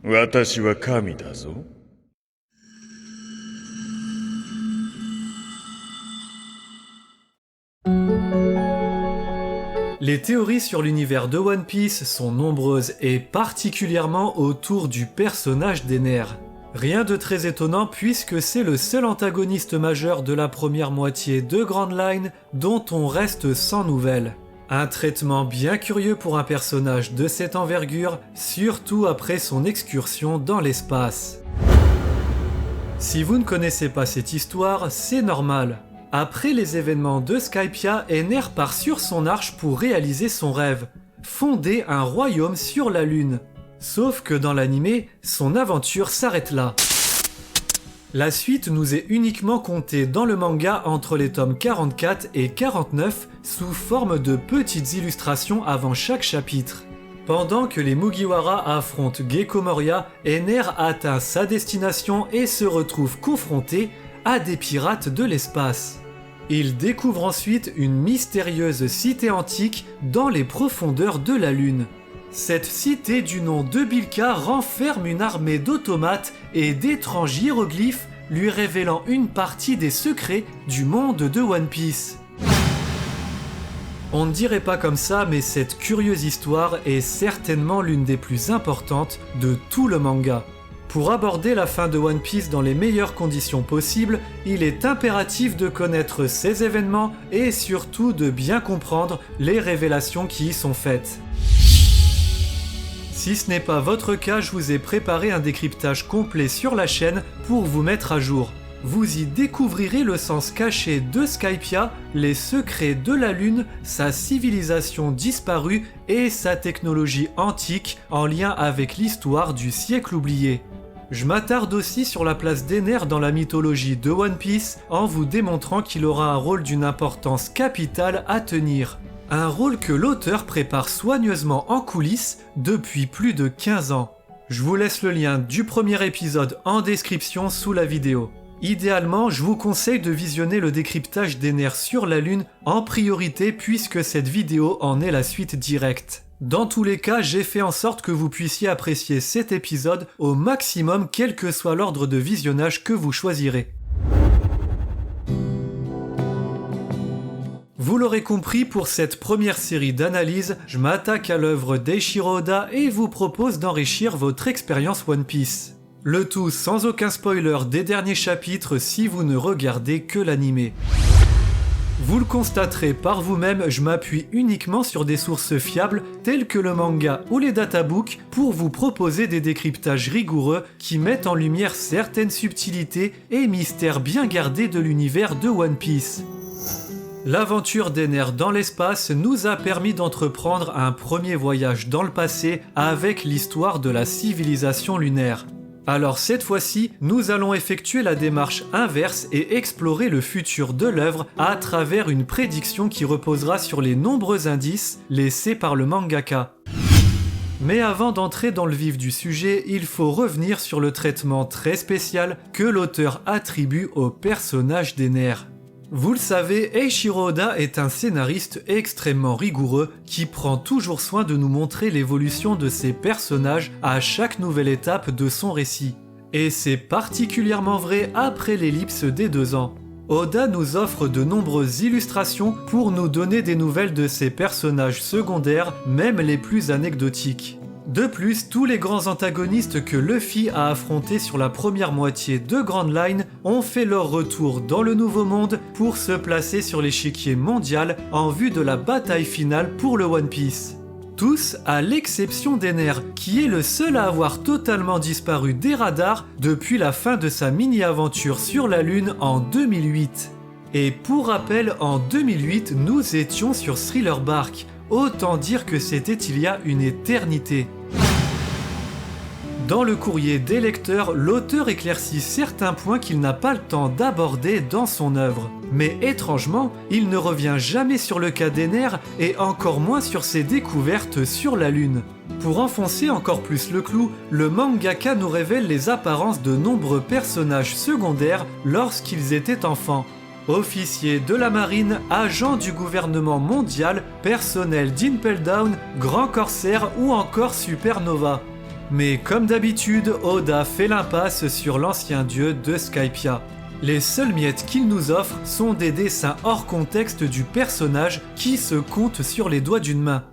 私は神だぞ。Les théories sur l'univers de One Piece sont nombreuses et particulièrement autour du personnage d'Ener. Rien de très étonnant puisque c'est le seul antagoniste majeur de la première moitié de Grand Line dont on reste sans nouvelles. Un traitement bien curieux pour un personnage de cette envergure, surtout après son excursion dans l'espace. Si vous ne connaissez pas cette histoire, c'est normal. Après les événements de Skypiea, Ener part sur son arche pour réaliser son rêve, fonder un royaume sur la Lune. Sauf que dans l'animé, son aventure s'arrête là. La suite nous est uniquement contée dans le manga entre les tomes 44 et 49 sous forme de petites illustrations avant chaque chapitre. Pendant que les Mugiwara affrontent Gecko Moria, Ener atteint sa destination et se retrouve confronté à des pirates de l'espace. Il découvre ensuite une mystérieuse cité antique dans les profondeurs de la Lune. Cette cité du nom de Bilka renferme une armée d'automates et d'étranges hiéroglyphes lui révélant une partie des secrets du monde de One Piece. On ne dirait pas comme ça, mais cette curieuse histoire est certainement l'une des plus importantes de tout le manga. Pour aborder la fin de One Piece dans les meilleures conditions possibles, il est impératif de connaître ces événements et surtout de bien comprendre les révélations qui y sont faites. Si ce n'est pas votre cas, je vous ai préparé un décryptage complet sur la chaîne pour vous mettre à jour. Vous y découvrirez le sens caché de Skypiea, les secrets de la Lune, sa civilisation disparue et sa technologie antique en lien avec l'histoire du siècle oublié. Je m'attarde aussi sur la place d'Ener dans la mythologie de One Piece en vous démontrant qu'il aura un rôle d'une importance capitale à tenir. Un rôle que l'auteur prépare soigneusement en coulisses depuis plus de 15 ans. Je vous laisse le lien du premier épisode en description sous la vidéo. Idéalement, je vous conseille de visionner le décryptage d'Ener sur la Lune en priorité puisque cette vidéo en est la suite directe. Dans tous les cas, j'ai fait en sorte que vous puissiez apprécier cet épisode au maximum quel que soit l'ordre de visionnage que vous choisirez. Vous l'aurez compris, pour cette première série d'analyses, je m'attaque à l'œuvre d'Eiichiro Oda et vous propose d'enrichir votre expérience One Piece. Le tout sans aucun spoiler des derniers chapitres si vous ne regardez que l'animé. Vous le constaterez par vous-même, je m'appuie uniquement sur des sources fiables telles que le manga ou les databooks pour vous proposer des décryptages rigoureux qui mettent en lumière certaines subtilités et mystères bien gardés de l'univers de One Piece. L'aventure d'Ener dans l'espace nous a permis d'entreprendre un premier voyage dans le passé avec l'histoire de la civilisation lunaire. Alors cette fois-ci, nous allons effectuer la démarche inverse et explorer le futur de l'œuvre à travers une prédiction qui reposera sur les nombreux indices laissés par le mangaka. Mais avant d'entrer dans le vif du sujet, il faut revenir sur le traitement très spécial que l'auteur attribue au personnage d'Ener. Vous le savez, Eiichiro Oda est un scénariste extrêmement rigoureux qui prend toujours soin de nous montrer l'évolution de ses personnages à chaque nouvelle étape de son récit. Et c'est particulièrement vrai après l'ellipse des 2 ans. Oda nous offre de nombreuses illustrations pour nous donner des nouvelles de ses personnages secondaires, même les plus anecdotiques. De plus, tous les grands antagonistes que Luffy a affrontés sur la première moitié de Grand Line ont fait leur retour dans le Nouveau Monde pour se placer sur l'échiquier mondial en vue de la bataille finale pour le One Piece. Tous à l'exception d'Ener, qui est le seul à avoir totalement disparu des radars depuis la fin de sa mini-aventure sur la Lune en 2008. Et pour rappel, en 2008, nous étions sur Thriller Bark. Autant dire que c'était il y a une éternité. Dans le courrier des lecteurs, l'auteur éclaircit certains points qu'il n'a pas le temps d'aborder dans son œuvre. Mais étrangement, il ne revient jamais sur le cas d'Ener et encore moins sur ses découvertes sur la Lune. Pour enfoncer encore plus le clou, le mangaka nous révèle les apparences de nombreux personnages secondaires lorsqu'ils étaient enfants. Officiers de la marine, agents du gouvernement mondial, personnel d'Impel Down, grand corsaire ou encore supernova. Mais comme d'habitude, Oda fait l'impasse sur l'ancien dieu de Skypiea. Les seules miettes qu'il nous offre sont des dessins hors contexte du personnage qui se comptent sur les doigts d'une main.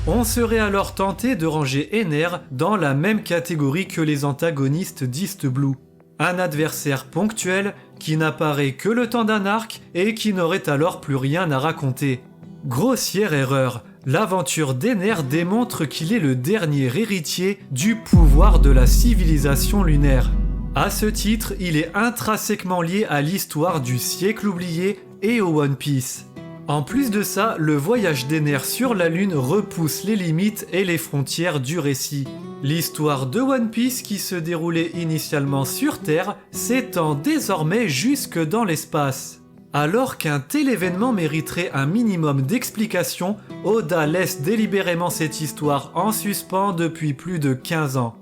On serait alors tenté de ranger Ener dans la même catégorie que les antagonistes d'East Blue. Un adversaire ponctuel qui n'apparaît que le temps d'un arc et qui n'aurait alors plus rien à raconter. Grossière erreur, l'aventure d'Ener démontre qu'il est le dernier héritier du pouvoir de la civilisation lunaire. À ce titre, il est intrinsèquement lié à l'histoire du siècle oublié et au One Piece. En plus de ça, le voyage d'Ener sur la Lune repousse les limites et les frontières du récit. L'histoire de One Piece, qui se déroulait initialement sur Terre, s'étend désormais jusque dans l'espace. Alors qu'un tel événement mériterait un minimum d'explications, Oda laisse délibérément cette histoire en suspens depuis plus de 15 ans.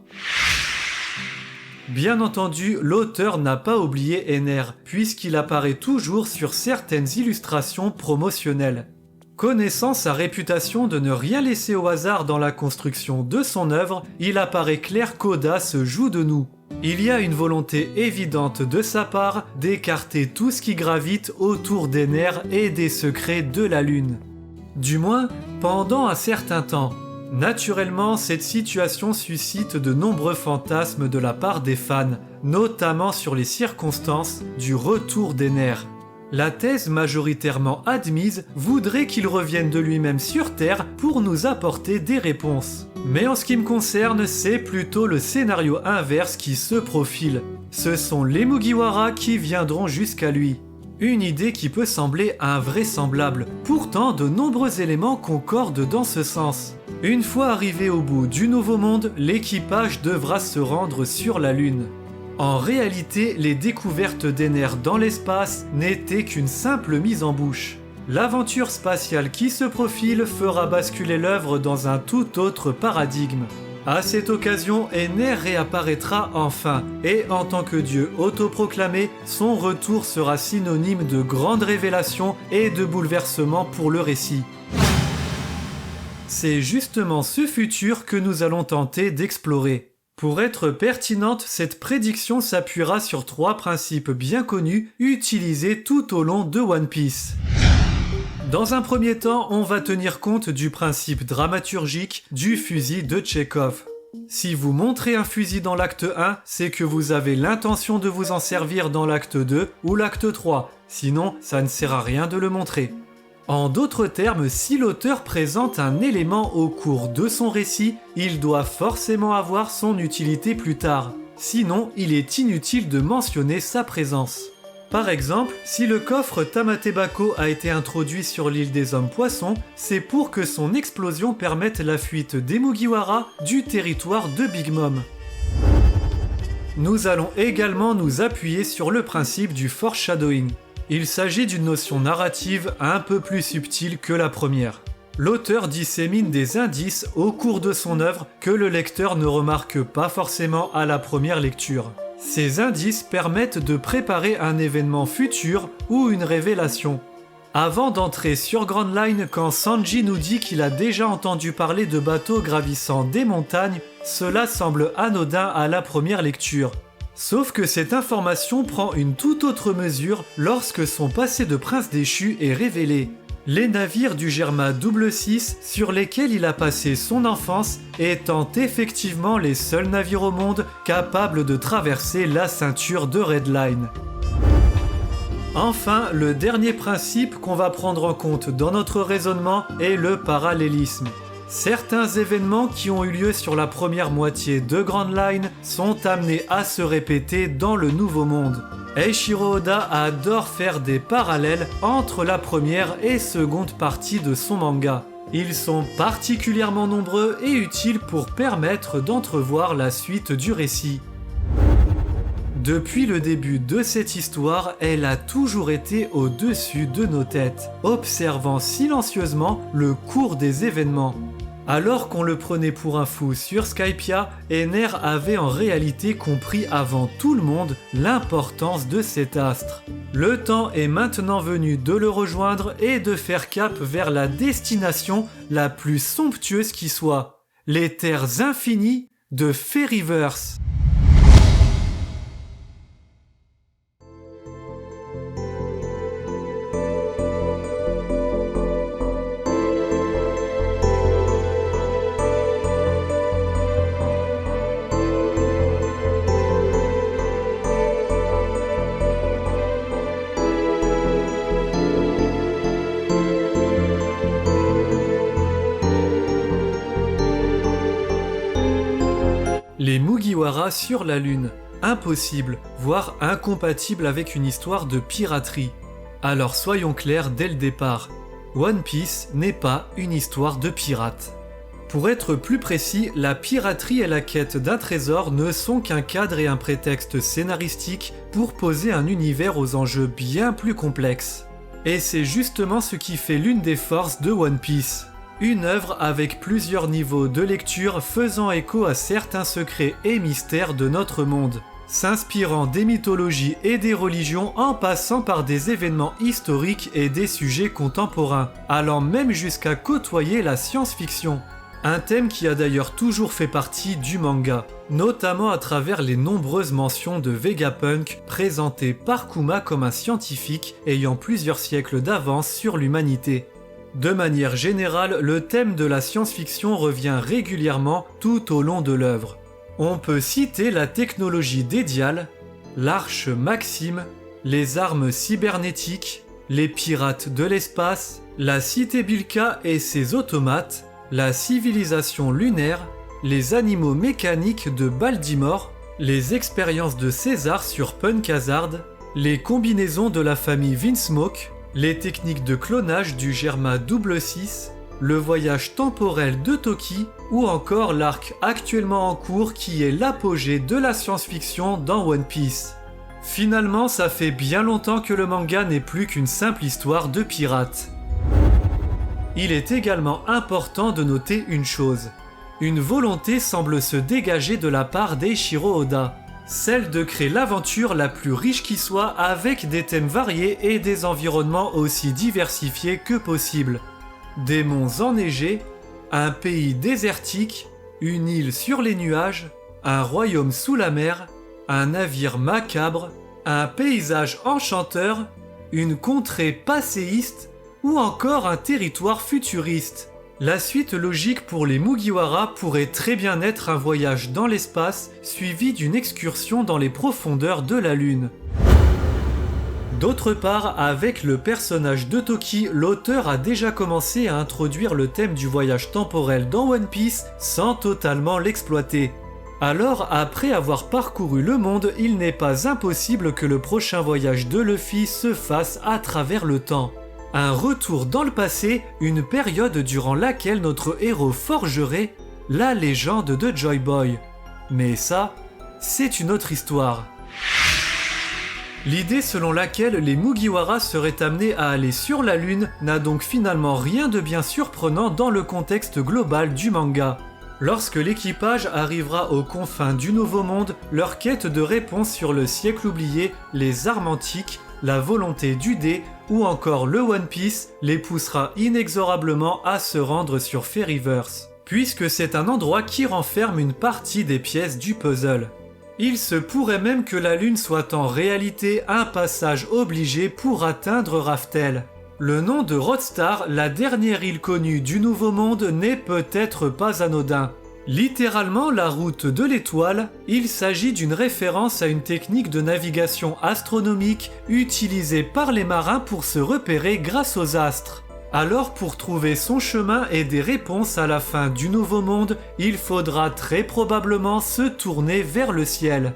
Bien entendu, l'auteur n'a pas oublié Ener, puisqu'il apparaît toujours sur certaines illustrations promotionnelles. Connaissant sa réputation de ne rien laisser au hasard dans la construction de son œuvre, il apparaît clair qu'Oda se joue de nous. Il y a une volonté évidente de sa part d'écarter tout ce qui gravite autour d'Ener et des secrets de la Lune. Du moins, pendant un certain temps. Naturellement, cette situation suscite de nombreux fantasmes de la part des fans, notamment sur les circonstances du retour d'Ener. La thèse majoritairement admise voudrait qu'il revienne de lui-même sur Terre pour nous apporter des réponses. Mais en ce qui me concerne, c'est plutôt le scénario inverse qui se profile. Ce sont les Mugiwara qui viendront jusqu'à lui. Une idée qui peut sembler invraisemblable, pourtant de nombreux éléments concordent dans ce sens. Une fois arrivé au bout du Nouveau Monde, l'équipage devra se rendre sur la Lune. En réalité, les découvertes d'Ener dans l'espace n'étaient qu'une simple mise en bouche. L'aventure spatiale qui se profile fera basculer l'œuvre dans un tout autre paradigme. À cette occasion, Ener réapparaîtra enfin, et en tant que dieu autoproclamé, son retour sera synonyme de grande révélation et de bouleversement pour le récit. C'est justement ce futur que nous allons tenter d'explorer. Pour être pertinente, cette prédiction s'appuiera sur 3 principes bien connus utilisés tout au long de One Piece. Dans un premier temps, on va tenir compte du principe dramaturgique du fusil de Tchekhov. Si vous montrez un fusil dans l'acte 1, c'est que vous avez l'intention de vous en servir dans l'acte 2 ou l'acte 3, sinon ça ne sert à rien de le montrer. En d'autres termes, si l'auteur présente un élément au cours de son récit, il doit forcément avoir son utilité plus tard. Sinon, il est inutile de mentionner sa présence. Par exemple, si le coffre Tamatebako a été introduit sur l'île des hommes poissons, c'est pour que son explosion permette la fuite des Mugiwara du territoire de Big Mom. Nous allons également nous appuyer sur le principe du foreshadowing. Il s'agit d'une notion narrative un peu plus subtile que la première. L'auteur dissémine des indices au cours de son œuvre que le lecteur ne remarque pas forcément à la première lecture. Ces indices permettent de préparer un événement futur ou une révélation. Avant d'entrer sur Grand Line, quand Sanji nous dit qu'il a déjà entendu parler de bateaux gravissant des montagnes, cela semble anodin à la première lecture. Sauf que cette information prend une toute autre mesure lorsque son passé de prince déchu est révélé. Les navires du Germa 6 sur lesquels il a passé son enfance étant effectivement les seuls navires au monde capables de traverser la ceinture de Red Line. Enfin, le dernier principe qu'on va prendre en compte dans notre raisonnement est le parallélisme. Certains événements qui ont eu lieu sur la première moitié de Grand Line sont amenés à se répéter dans le Nouveau Monde. Eiichiro Oda adore faire des parallèles entre la première et seconde partie de son manga. Ils sont particulièrement nombreux et utiles pour permettre d'entrevoir la suite du récit. Depuis le début de cette histoire, elle a toujours été au-dessus de nos têtes, observant silencieusement le cours des événements. Alors qu'on le prenait pour un fou sur Skypiea, Ener avait en réalité compris avant tout le monde l'importance de cet astre. Le temps est maintenant venu de le rejoindre et de faire cap vers la destination la plus somptueuse qui soit. les terres infinies de Fairyverse. Les Mugiwara sur la Lune. Impossible, voire incompatible avec une histoire de piraterie. Alors soyons clairs dès le départ. One Piece n'est pas une histoire de pirates. Pour être plus précis, la piraterie et la quête d'un trésor ne sont qu'un cadre et un prétexte scénaristique pour poser un univers aux enjeux bien plus complexes. Et c'est justement ce qui fait l'une des forces de One Piece. Une œuvre avec plusieurs niveaux de lecture faisant écho à certains secrets et mystères de notre monde, s'inspirant des mythologies et des religions en passant par des événements historiques et des sujets contemporains, allant même jusqu'à côtoyer la science-fiction. Un thème qui a d'ailleurs toujours fait partie du manga, notamment à travers les nombreuses mentions de Vegapunk présentées par Kuma comme un scientifique ayant plusieurs siècles d'avance sur l'humanité. De manière générale, le thème de la science-fiction revient régulièrement tout au long de l'œuvre. On peut citer la technologie dédiale, l'arche Maxime, les armes cybernétiques, les pirates de l'espace, la cité Bilka et ses automates, la civilisation lunaire, les animaux mécaniques de Baltimore, les expériences de César sur Punk Hazard, les combinaisons de la famille Vinsmoke, les techniques de clonage du Germa 6, le voyage temporel de Toki ou encore l'arc actuellement en cours qui est l'apogée de la science-fiction dans One Piece. Finalement, ça fait bien longtemps que le manga n'est plus qu'une simple histoire de pirates. Il est également important de noter une chose. Une volonté semble se dégager de la part d'Eiichiro Oda. Celle de créer l'aventure la plus riche qui soit avec des thèmes variés et des environnements aussi diversifiés que possible. Des monts enneigés, un pays désertique, une île sur les nuages, un royaume sous la mer, un navire macabre, un paysage enchanteur, une contrée passéiste ou encore un territoire futuriste. La suite logique pour les Mugiwara pourrait très bien être un voyage dans l'espace suivi d'une excursion dans les profondeurs de la Lune. D'autre part, avec le personnage de Toki, l'auteur a déjà commencé à introduire le thème du voyage temporel dans One Piece sans totalement l'exploiter. Alors, après avoir parcouru le monde, il n'est pas impossible que le prochain voyage de Luffy se fasse à travers le temps. Un retour dans le passé, une période durant laquelle notre héros forgerait la légende de Joy Boy. Mais ça, c'est une autre histoire. L'idée selon laquelle les Mugiwara seraient amenés à aller sur la Lune n'a donc finalement rien de bien surprenant dans le contexte global du manga. Lorsque l'équipage arrivera aux confins du Nouveau Monde, leur quête de réponse sur le siècle oublié, les armes antiques, la volonté du dé ou encore le One Piece les poussera inexorablement à se rendre sur Fairyverse, puisque c'est un endroit qui renferme une partie des pièces du puzzle. Il se pourrait même que la Lune soit en réalité un passage obligé pour atteindre Raftel. Le nom de Rodstar, la dernière île connue du Nouveau Monde, n'est peut-être pas anodin. Littéralement la route de l'étoile, il s'agit d'une référence à une technique de navigation astronomique utilisée par les marins pour se repérer grâce aux astres. Alors pour trouver son chemin et des réponses à la fin du Nouveau Monde, il faudra très probablement se tourner vers le ciel.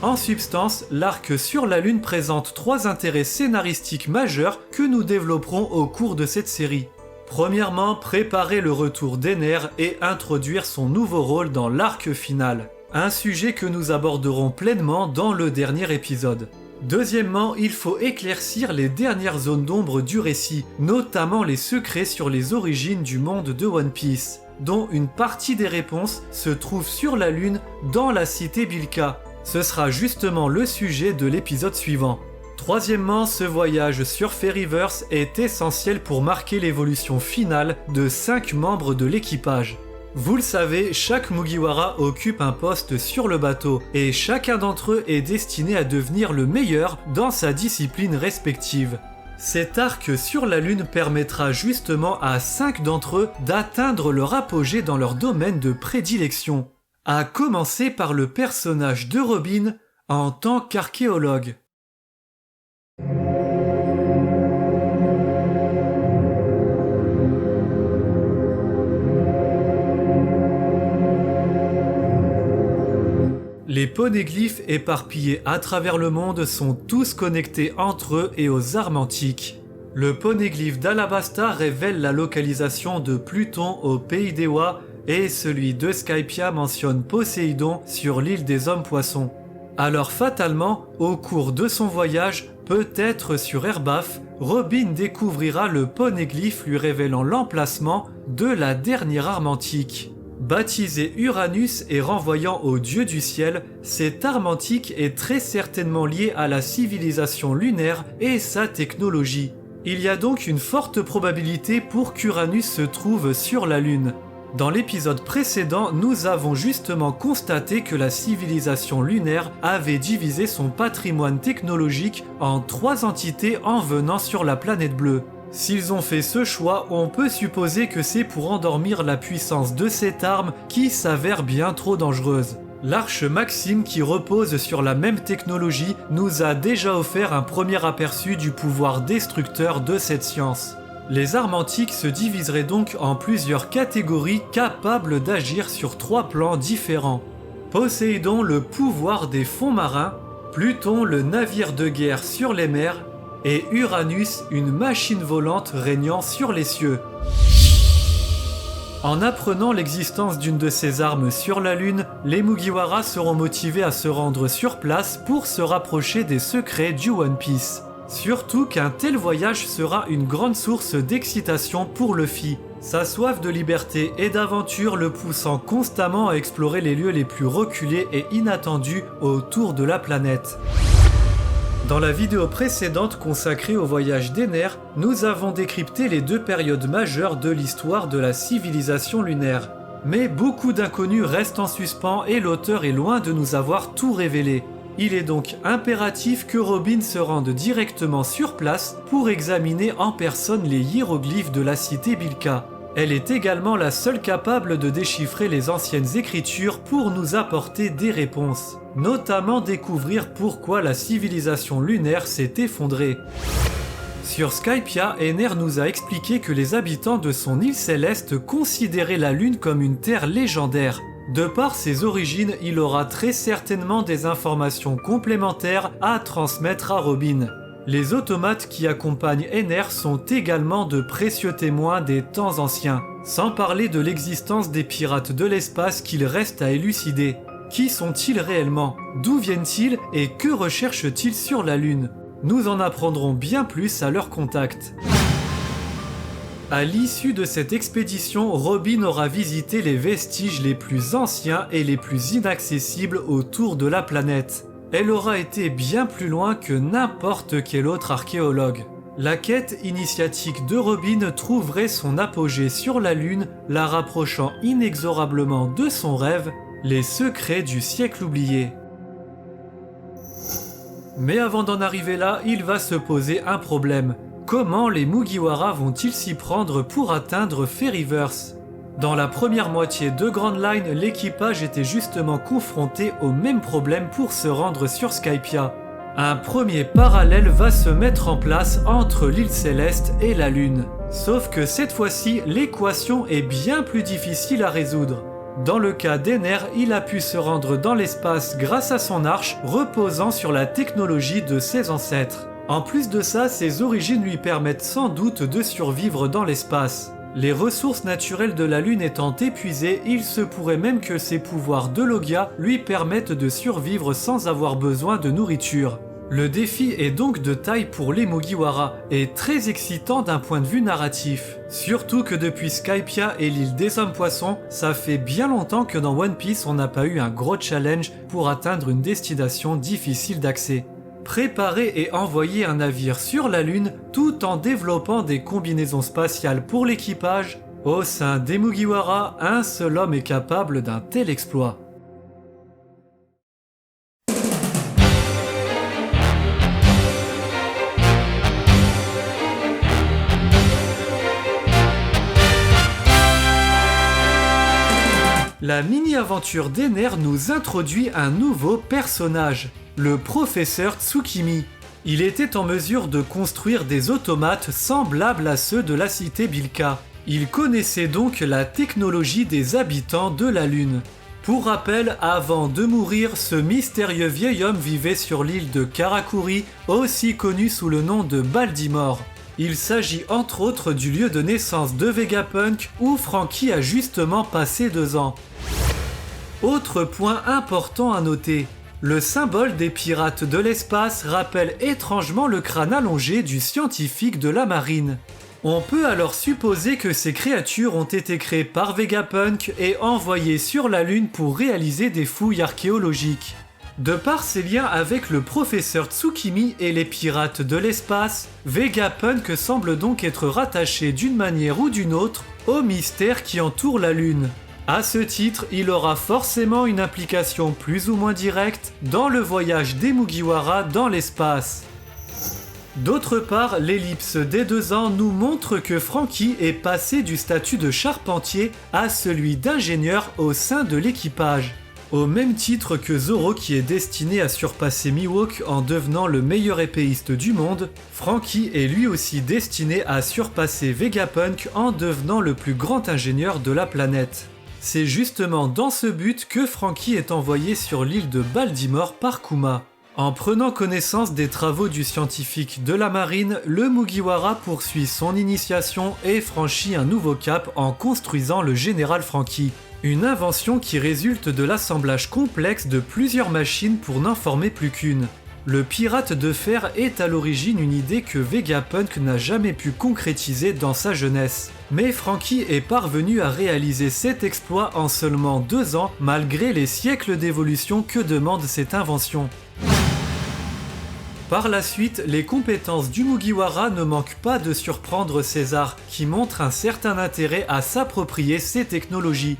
En substance, l'arc sur la Lune présente 3 intérêts scénaristiques majeurs que nous développerons au cours de cette série. Premièrement, préparer le retour d'Ener et introduire son nouveau rôle dans l'arc final. Un sujet que nous aborderons pleinement dans le dernier épisode. Deuxièmement, il faut éclaircir les dernières zones d'ombre du récit, notamment les secrets sur les origines du monde de One Piece, dont une partie des réponses se trouve sur la Lune dans la cité Bilka. Ce sera justement le sujet de l'épisode suivant. Troisièmement, ce voyage sur Fairyverse est essentiel pour marquer l'évolution finale de 5 membres de l'équipage. Vous le savez, chaque Mugiwara occupe un poste sur le bateau et chacun d'entre eux est destiné à devenir le meilleur dans sa discipline respective. Cet arc sur la Lune permettra justement à 5 d'entre eux d'atteindre leur apogée dans leur domaine de prédilection, à commencer par le personnage de Robin en tant qu'archéologue. Les poneglyphes éparpillés à travers le monde sont tous connectés entre eux et aux armes antiques. Le poneglyphe d'Alabasta révèle la localisation de Pluton au pays d'Ewa et celui de Skypia mentionne Poséidon sur l'île des hommes-poissons. Alors fatalement, au cours de son voyage, peut-être sur Erbaf, Robin découvrira le poneglyphe lui révélant l'emplacement de la dernière arme antique. Baptisé Uranus et renvoyant au dieu du ciel, cette arme antique est très certainement liée à la civilisation lunaire et sa technologie. Il y a donc une forte probabilité pour qu'Uranus se trouve sur la Lune. Dans l'épisode précédent, nous avons justement constaté que la civilisation lunaire avait divisé son patrimoine technologique en 3 entités en venant sur la planète bleue. S'ils ont fait ce choix, on peut supposer que c'est pour endormir la puissance de cette arme qui s'avère bien trop dangereuse. L'arche Maxime, qui repose sur la même technologie, nous a déjà offert un premier aperçu du pouvoir destructeur de cette science. Les armes antiques se diviseraient donc en plusieurs catégories capables d'agir sur 3 plans différents. Poséidon, le pouvoir des fonds marins, Pluton, le navire de guerre sur les mers, et Uranus, une machine volante régnant sur les cieux. En apprenant l'existence d'une de ces armes sur la Lune, les Mugiwara seront motivés à se rendre sur place pour se rapprocher des secrets du One Piece. Surtout qu'un tel voyage sera une grande source d'excitation pour Luffy, sa soif de liberté et d'aventure le poussant constamment à explorer les lieux les plus reculés et inattendus autour de la planète. Dans la vidéo précédente consacrée au voyage d'Ener, nous avons décrypté les 2 périodes majeures de l'histoire de la civilisation lunaire. Mais beaucoup d'inconnus restent en suspens et l'auteur est loin de nous avoir tout révélé. Il est donc impératif que Robin se rende directement sur place pour examiner en personne les hiéroglyphes de la cité Bilka. Elle est également la seule capable de déchiffrer les anciennes écritures pour nous apporter des réponses, notamment découvrir pourquoi la civilisation lunaire s'est effondrée. Sur Skypia, Ener nous a expliqué que les habitants de son île céleste considéraient la Lune comme une terre légendaire. De par ses origines, il aura très certainement des informations complémentaires à transmettre à Robin. Les automates qui accompagnent Ener sont également de précieux témoins des temps anciens, sans parler de l'existence des pirates de l'espace qu'il reste à élucider. Qui sont-ils réellement? D'où viennent-ils et que recherchent-ils sur la Lune? Nous en apprendrons bien plus à leur contact. À l'issue de cette expédition, Robin aura visité les vestiges les plus anciens et les plus inaccessibles autour de la planète. Elle aura été bien plus loin que n'importe quel autre archéologue. La quête initiatique de Robin trouverait son apogée sur la Lune, la rapprochant inexorablement de son rêve, les secrets du siècle oublié. Mais avant d'en arriver là, il va se poser un problème. Comment les Mugiwara vont-ils s'y prendre pour atteindre Fairyverse? Dans la première moitié de Grand Line, l'équipage était justement confronté au même problème pour se rendre sur Skypia. Un premier parallèle va se mettre en place entre l'île céleste et la Lune. Sauf que cette fois-ci, l'équation est bien plus difficile à résoudre. Dans le cas d'Ener, il a pu se rendre dans l'espace grâce à son arche reposant sur la technologie de ses ancêtres. En plus de ça, ses origines lui permettent sans doute de survivre dans l'espace. Les ressources naturelles de la Lune étant épuisées, il se pourrait même que ses pouvoirs de Logia lui permettent de survivre sans avoir besoin de nourriture. Le défi est donc de taille pour les Mugiwara et très excitant d'un point de vue narratif. Surtout que depuis Skypia et l'île des hommes-poissons, ça fait bien longtemps que dans One Piece on n'a pas eu un gros challenge pour atteindre une destination difficile d'accès. préparer et envoyer un navire sur la Lune tout en développant des combinaisons spatiales pour l'équipage, au sein des Mugiwara, un seul homme est capable d'un tel exploit. La mini-aventure d'Ener nous introduit un nouveau personnage, le professeur Tsukimi. Il était en mesure de construire des automates semblables à ceux de la cité Bilka. Il connaissait donc la technologie des habitants de la Lune. Pour rappel, avant de mourir, ce mystérieux vieil homme vivait sur l'île de Karakuri, aussi connue sous le nom de Baltimore. Il s'agit entre autres du lieu de naissance de Vegapunk où Franky a justement passé 2 ans. Autre point important à noter, le symbole des pirates de l'espace rappelle étrangement le crâne allongé du scientifique de la marine. On peut alors supposer que ces créatures ont été créées par Vegapunk et envoyées sur la Lune pour réaliser des fouilles archéologiques. De par ses liens avec le professeur Tsukimi et les pirates de l'espace, Vegapunk semble donc être rattaché d'une manière ou d'une autre au mystère qui entoure la Lune. À ce titre, il aura forcément une implication plus ou moins directe dans le voyage des Mugiwara dans l'espace. D'autre part, l'ellipse des 2 ans nous montre que Franky est passé du statut de charpentier à celui d'ingénieur au sein de l'équipage. Au même titre que Zoro qui est destiné à surpasser Mihawk en devenant le meilleur épéiste du monde, Franky est lui aussi destiné à surpasser Vegapunk en devenant le plus grand ingénieur de la planète. C'est justement dans ce but que Franky est envoyé sur l'île de Baltimore par Kuma. En prenant connaissance des travaux du scientifique de la marine, le Mugiwara poursuit son initiation et franchit un nouveau cap en construisant le Général Franky. Une invention qui résulte de l'assemblage complexe de plusieurs machines pour n'en former plus qu'une. Le pirate de fer est à l'origine une idée que Vegapunk n'a jamais pu concrétiser dans sa jeunesse. Mais Franky est parvenu à réaliser cet exploit en seulement 2 ans malgré les siècles d'évolution que demande cette invention. Par la suite, les compétences du Mugiwara ne manquent pas de surprendre César, qui montre un certain intérêt à s'approprier ces technologies.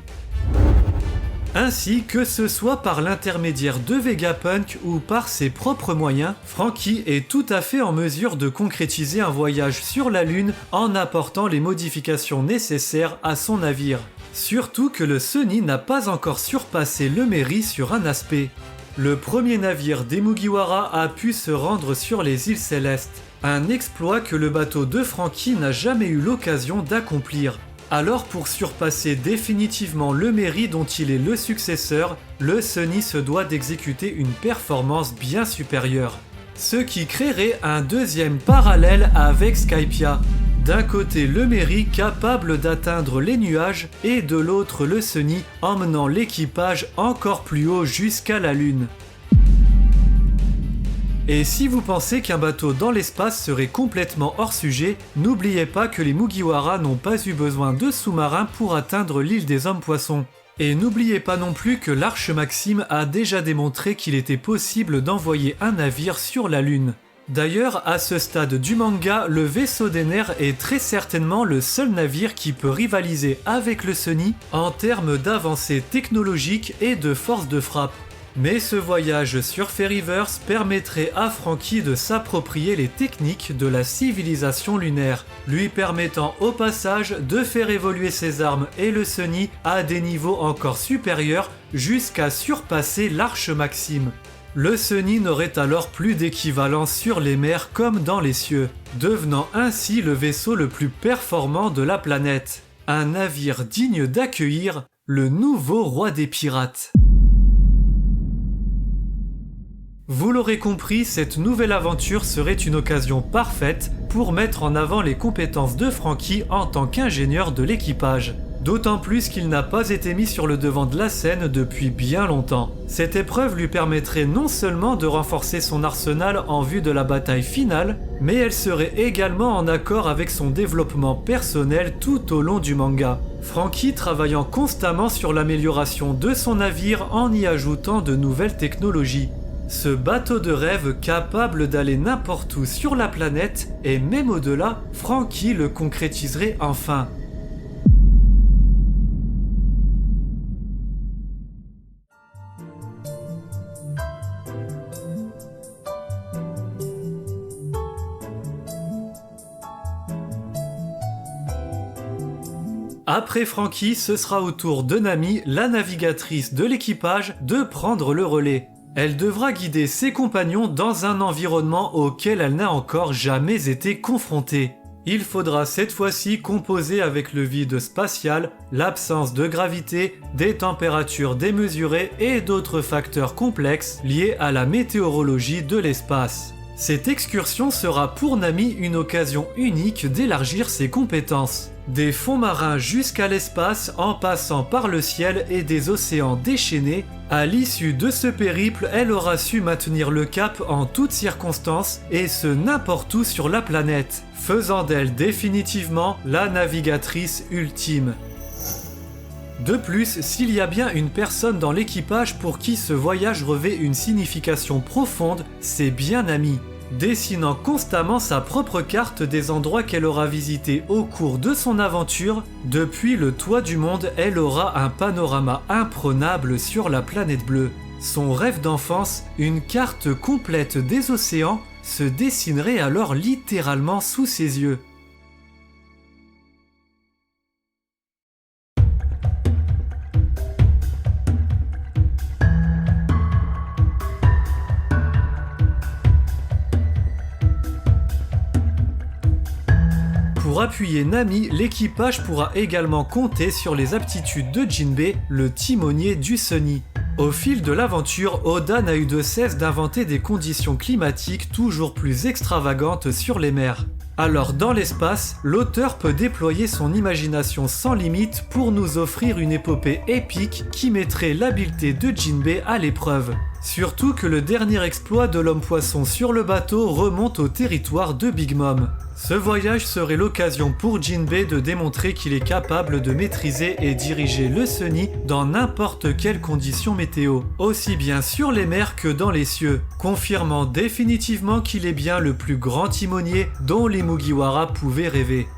Ainsi, que ce soit par l'intermédiaire de Vegapunk ou par ses propres moyens, Franky est tout à fait en mesure de concrétiser un voyage sur la Lune en apportant les modifications nécessaires à son navire. Surtout que le Sunny n'a pas encore surpassé le Meri sur un aspect. Le premier navire des Mugiwara a pu se rendre sur les îles Célestes, un exploit que le bateau de Franky n'a jamais eu l'occasion d'accomplir. Alors pour surpasser définitivement le Meri dont il est le successeur, le Sunny se doit d'exécuter une performance bien supérieure. Ce qui créerait un deuxième parallèle avec Skypia. D'un côté le Meri capable d'atteindre les nuages et de l'autre le Sunny emmenant l'équipage encore plus haut jusqu'à la Lune. Et si vous pensez qu'un bateau dans l'espace serait complètement hors sujet, n'oubliez pas que les Mugiwara n'ont pas eu besoin de sous-marins pour atteindre l'île des Hommes-Poissons. Et n'oubliez pas non plus que l'Arche Maxime a déjà démontré qu'il était possible d'envoyer un navire sur la Lune. D'ailleurs, à ce stade du manga, le vaisseau d'Ener est très certainement le seul navire qui peut rivaliser avec le Sunny en termes d'avancée technologique et de force de frappe. Mais ce voyage sur Fairyverse permettrait à Franky de s'approprier les techniques de la civilisation lunaire, lui permettant au passage de faire évoluer ses armes et le Sunny à des niveaux encore supérieurs jusqu'à surpasser l'Arche Maxime. Le Sunny n'aurait alors plus d'équivalence sur les mers comme dans les cieux, devenant ainsi le vaisseau le plus performant de la planète. Un navire digne d'accueillir le nouveau roi des pirates. Vous l'aurez compris, cette nouvelle aventure serait une occasion parfaite pour mettre en avant les compétences de Franky en tant qu'ingénieur de l'équipage. D'autant plus qu'il n'a pas été mis sur le devant de la scène depuis bien longtemps. Cette épreuve lui permettrait non seulement de renforcer son arsenal en vue de la bataille finale, mais elle serait également en accord avec son développement personnel tout au long du manga. Franky travaillant constamment sur l'amélioration de son navire en y ajoutant de nouvelles technologies. Ce bateau de rêve capable d'aller n'importe où sur la planète et même au-delà, Franky le concrétiserait enfin. Après Franky, ce sera au tour de Nami, la navigatrice de l'équipage, de prendre le relais. Elle devra guider ses compagnons dans un environnement auquel elle n'a encore jamais été confrontée. Il faudra cette fois-ci composer avec le vide spatial, l'absence de gravité, des températures démesurées et d'autres facteurs complexes liés à la météorologie de l'espace. Cette excursion sera pour Nami une occasion unique d'élargir ses compétences. Des fonds marins jusqu'à l'espace en passant par le ciel et des océans déchaînés, à l'issue de ce périple, elle aura su maintenir le cap en toutes circonstances et ce n'importe où sur la planète, faisant d'elle définitivement la navigatrice ultime. De plus, s'il y a bien une personne dans l'équipage pour qui ce voyage revêt une signification profonde, c'est bien Nami. Dessinant constamment sa propre carte des endroits qu'elle aura visités au cours de son aventure, depuis le toit du monde, elle aura un panorama imprenable sur la planète bleue. Son rêve d'enfance, une carte complète des océans, se dessinerait alors littéralement sous ses yeux. Pour appuyer Nami, l'équipage pourra également compter sur les aptitudes de Jinbei, le timonier du Sunny. Au fil de l'aventure, Oda n'a eu de cesse d'inventer des conditions climatiques toujours plus extravagantes sur les mers. Alors dans l'espace, l'auteur peut déployer son imagination sans limite pour nous offrir une épopée épique qui mettrait l'habileté de Jinbei à l'épreuve. Surtout que le dernier exploit de l'homme-poisson sur le bateau remonte au territoire de Big Mom. Ce voyage serait l'occasion pour Jinbei de démontrer qu'il est capable de maîtriser et diriger le Sunny dans n'importe quelle condition météo, aussi bien sur les mers que dans les cieux, confirmant définitivement qu'il est bien le plus grand timonier dont les Mugiwara pouvaient rêver.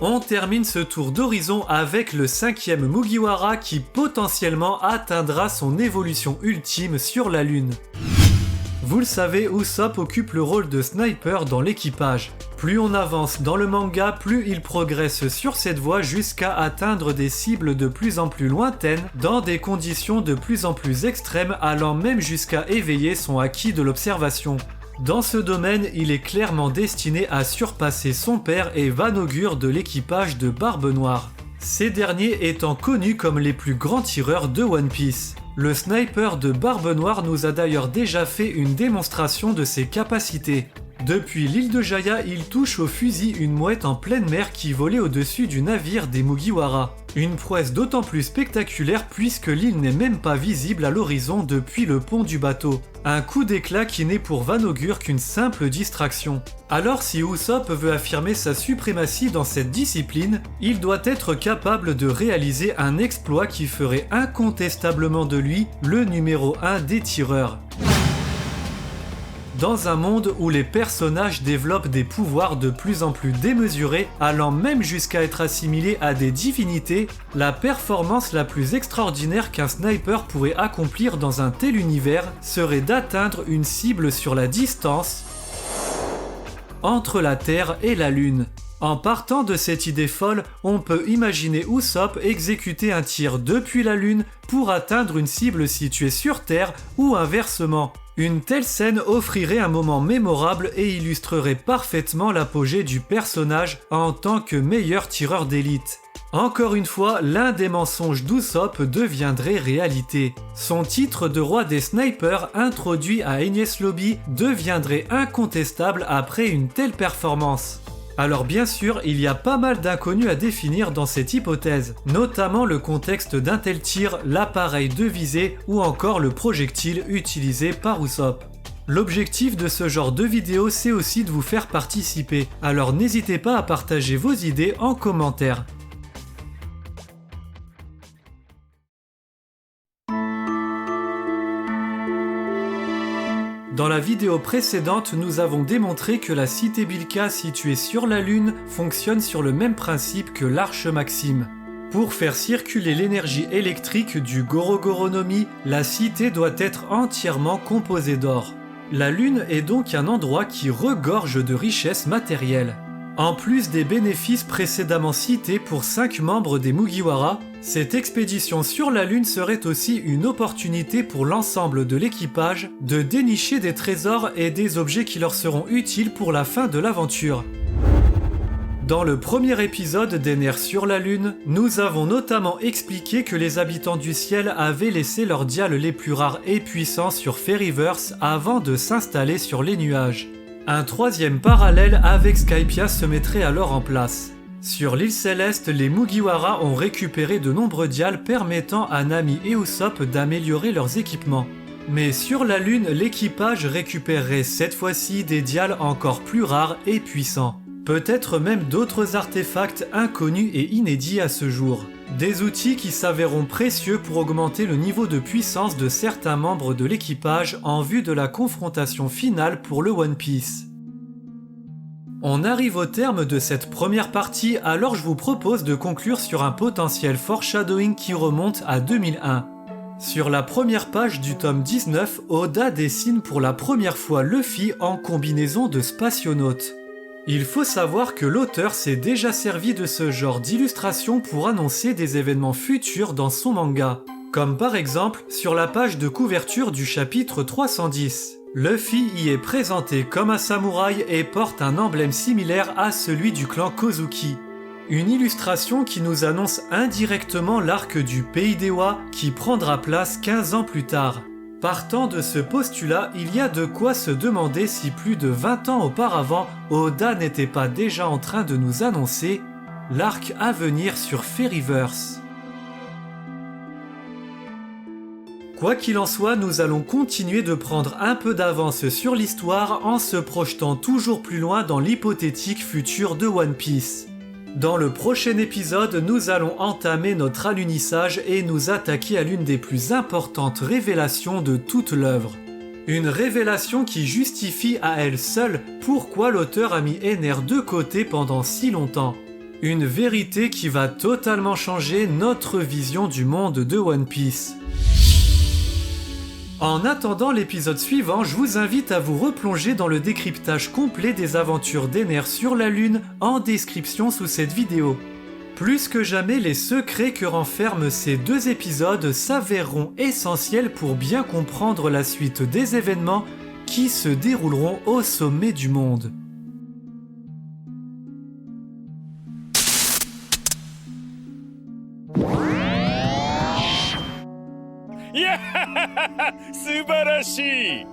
On termine ce tour d'horizon avec le 5e Mugiwara qui potentiellement atteindra son évolution ultime sur la Lune. Vous le savez, Usopp occupe le rôle de sniper dans l'équipage. Plus on avance dans le manga, plus il progresse sur cette voie jusqu'à atteindre des cibles de plus en plus lointaines dans des conditions de plus en plus extrêmes, allant même jusqu'à éveiller son acquis de l'observation. Dans ce domaine, il est clairement destiné à surpasser son père et Van-Augure de l'équipage de Barbe Noire. Ces derniers étant connus comme les plus grands tireurs de One Piece. Le sniper de Barbe Noire nous a d'ailleurs déjà fait une démonstration de ses capacités. Depuis l'île de Jaya, il touche au fusil une mouette en pleine mer qui volait au-dessus du navire des Mugiwara. Une prouesse d'autant plus spectaculaire puisque l'île n'est même pas visible à l'horizon depuis le pont du bateau. Un coup d'éclat qui n'est pour Van-Augure qu'une simple distraction. Alors si Usopp veut affirmer sa suprématie dans cette discipline, il doit être capable de réaliser un exploit qui ferait incontestablement de lui le numéro 1 des tireurs. Dans un monde où les personnages développent des pouvoirs de plus en plus démesurés, allant même jusqu'à être assimilés à des divinités, la performance la plus extraordinaire qu'un sniper pourrait accomplir dans un tel univers serait d'atteindre une cible sur la distance entre la Terre et la Lune. En partant de cette idée folle, on peut imaginer Usopp exécuter un tir depuis la Lune pour atteindre une cible située sur Terre ou inversement. Une telle scène offrirait un moment mémorable et illustrerait parfaitement l'apogée du personnage en tant que meilleur tireur d'élite. Encore une fois, l'un des mensonges d'Usopp deviendrait réalité. Son titre de roi des snipers introduit à Enies Lobby deviendrait incontestable après une telle performance. Alors bien sûr, il y a pas mal d'inconnus à définir dans cette hypothèse, notamment le contexte d'un tel tir, l'appareil de visée ou encore le projectile utilisé par Usopp. L'objectif de ce genre de vidéo, c'est aussi de vous faire participer, alors n'hésitez pas à partager vos idées en commentaire. Dans la vidéo précédente, nous avons démontré que la cité Bilka située sur la Lune fonctionne sur le même principe que l'Arche Maxime. Pour faire circuler l'énergie électrique du Gorogoro no Mi, la cité doit être entièrement composée d'or. La Lune est donc un endroit qui regorge de richesses matérielles. En plus des bénéfices précédemment cités pour 5 membres des Mugiwara, cette expédition sur la Lune serait aussi une opportunité pour l'ensemble de l'équipage de dénicher des trésors et des objets qui leur seront utiles pour la fin de l'aventure. Dans le premier épisode d'Ener sur la Lune, nous avons notamment expliqué que les habitants du ciel avaient laissé leurs dials les plus rares et puissants sur Fairyverse avant de s'installer sur les nuages. Un troisième parallèle avec Skypiea se mettrait alors en place. Sur l'île céleste, les Mugiwara ont récupéré de nombreux dials permettant à Nami et Usopp d'améliorer leurs équipements. Mais sur la Lune, l'équipage récupérerait cette fois-ci des dials encore plus rares et puissants. Peut-être même d'autres artefacts inconnus et inédits à ce jour. Des outils qui s'avéreront précieux pour augmenter le niveau de puissance de certains membres de l'équipage en vue de la confrontation finale pour le One Piece. On arrive au terme de cette première partie, alors je vous propose de conclure sur un potentiel foreshadowing qui remonte à 2001. Sur la première page du tome 19, Oda dessine pour la première fois Luffy en combinaison de spationaute. Il faut savoir que l'auteur s'est déjà servi de ce genre d'illustration pour annoncer des événements futurs dans son manga. Comme par exemple sur la page de couverture du chapitre 310. Luffy y est présenté comme un samouraï et porte un emblème similaire à celui du clan Kozuki. Une illustration qui nous annonce indirectement l'arc du Pays d'Ewa qui prendra place 15 ans plus tard. Partant de ce postulat, il y a de quoi se demander si plus de 20 ans auparavant, Oda n'était pas déjà en train de nous annoncer l'arc à venir sur Fairyverse. Quoi qu'il en soit, nous allons continuer de prendre un peu d'avance sur l'histoire en se projetant toujours plus loin dans l'hypothétique futur de One Piece. Dans le prochain épisode, nous allons entamer notre alunissage et nous attaquer à l'une des plus importantes révélations de toute l'œuvre. Une révélation qui justifie à elle seule pourquoi l'auteur a mis Ener de côté pendant si longtemps. Une vérité qui va totalement changer notre vision du monde de One Piece. En attendant l'épisode suivant, je vous invite à vous replonger dans le décryptage complet des aventures d'Ener sur la Lune en description sous cette vidéo. Plus que jamais, les secrets que renferment ces 2 épisodes s'avéreront essentiels pour bien comprendre la suite des événements qui se dérouleront au sommet du monde. Subarashi!